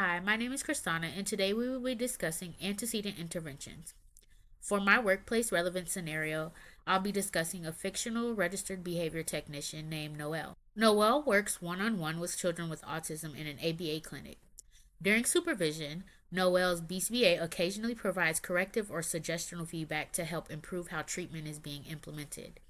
Hi, my name is Christanna, and today we will be discussing antecedent interventions. For my workplace relevant scenario, I'll be discussing a fictional registered behavior technician named Noelle. Noelle works one on one with children with autism in an ABA clinic. During supervision, Noelle's BCBA occasionally provides corrective or suggestional feedback to help improve how treatment is being implemented.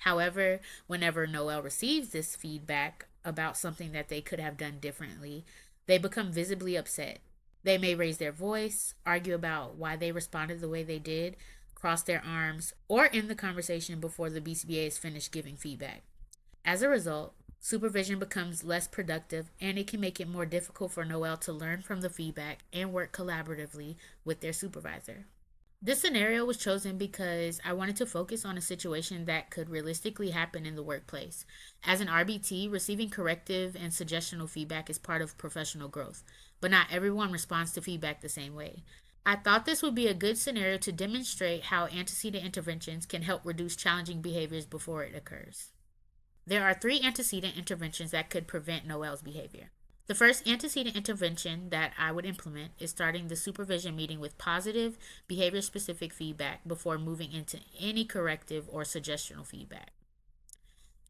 However, whenever Noelle receives this feedback about something that they could have done differently, they become visibly upset. They may raise their voice, argue about why they responded the way they did, cross their arms, or end the conversation before the BCBA is finished giving feedback. As a result, supervision becomes less productive and it can make it more difficult for Noelle to learn from the feedback and work collaboratively with their supervisor. This scenario was chosen because I wanted to focus on a situation that could realistically happen in the workplace. As an RBT, receiving corrective and suggestional feedback is part of professional growth, but not everyone responds to feedback the same way. I thought this would be a good scenario to demonstrate how antecedent interventions can help reduce challenging behaviors before it occurs. There are 3 antecedent interventions that could prevent Noelle's behavior. The first antecedent intervention that I would implement is starting the supervision meeting with positive, behavior specific feedback before moving into any corrective or suggestional feedback.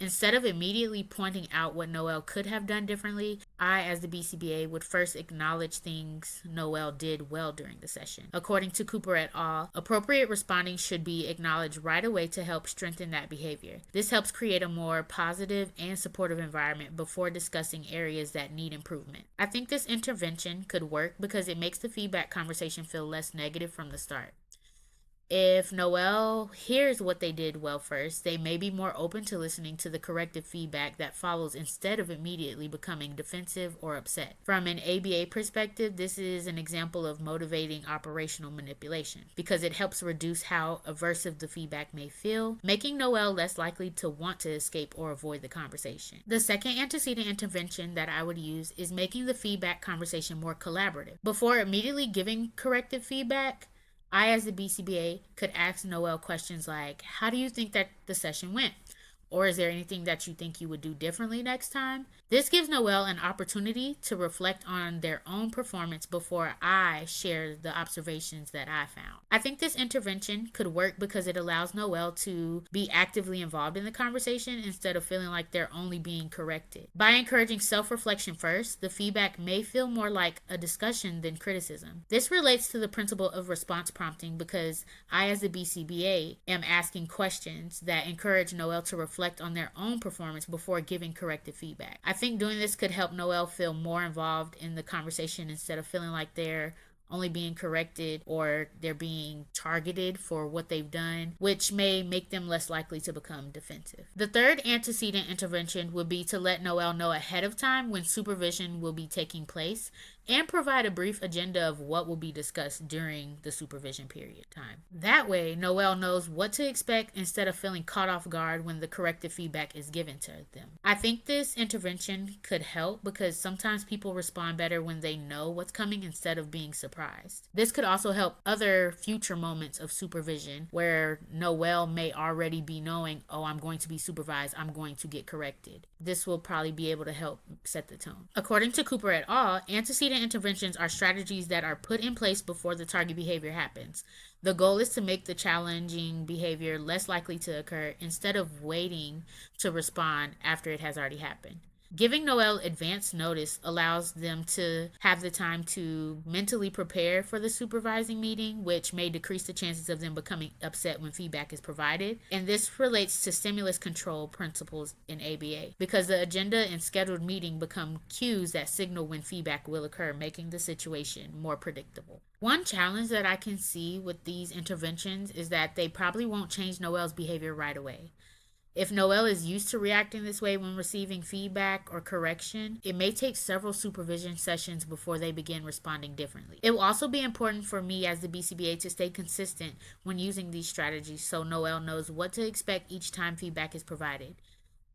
Instead of immediately pointing out what Noelle could have done differently, I, as the BCBA, would first acknowledge things Noelle did well during the session. According to Cooper et al., appropriate responding should be acknowledged right away to help strengthen that behavior. This helps create a more positive and supportive environment before discussing areas that need improvement. I think this intervention could work because it makes the feedback conversation feel less negative from the start. If Noelle hears what they did well first, they may be more open to listening to the corrective feedback that follows instead of immediately becoming defensive or upset. From an ABA perspective, this is an example of motivating operational manipulation because it helps reduce how aversive the feedback may feel, making Noelle less likely to want to escape or avoid the conversation. The second antecedent intervention that I would use is making the feedback conversation more collaborative. Before immediately giving corrective feedback, I, as the BCBA, could ask Noelle questions like, how do you think that the session went? Or is there anything that you think you would do differently next time? This gives Noelle an opportunity to reflect on their own performance before I share the observations that I found. I think this intervention could work because it allows Noelle to be actively involved in the conversation instead of feeling like they're only being corrected. By encouraging self-reflection first, the feedback may feel more like a discussion than criticism. This relates to the principle of response prompting because I, as the BCBA, am asking questions that encourage Noelle to reflect on their own performance before giving corrective feedback. I think doing this could help Noelle feel more involved in the conversation instead of feeling like they're only being corrected or they're being targeted for what they've done, which may make them less likely to become defensive. The third antecedent intervention would be to let Noelle know ahead of time when supervision will be taking place and provide a brief agenda of what will be discussed during the supervision period time. That way, Noelle knows what to expect instead of feeling caught off guard when the corrective feedback is given to them. I think this intervention could help because sometimes people respond better when they know what's coming instead of being surprised. This could also help other future moments of supervision where Noelle may already be knowing, oh, I'm going to be supervised, I'm going to get corrected. This will probably be able to help set the tone. According to Cooper et al., antecedent interventions are strategies that are put in place before the target behavior happens. The goal is to make the challenging behavior less likely to occur instead of waiting to respond after it has already happened. Giving Noelle advance notice allows them to have the time to mentally prepare for the supervising meeting, which may decrease the chances of them becoming upset when feedback is provided. And this relates to stimulus control principles in ABA because the agenda and scheduled meeting become cues that signal when feedback will occur, making the situation more predictable. One challenge that I can see with these interventions is that they probably won't change Noelle's behavior right away. If Noelle is used to reacting this way when receiving feedback or correction, it may take several supervision sessions before they begin responding differently. It will also be important for me as the BCBA to stay consistent when using these strategies so Noelle knows what to expect each time feedback is provided.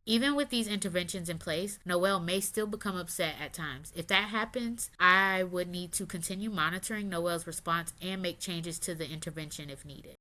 Even with these interventions in place, Noelle may still become upset at times. If that happens, I would need to continue monitoring Noelle's response and make changes to the intervention if needed.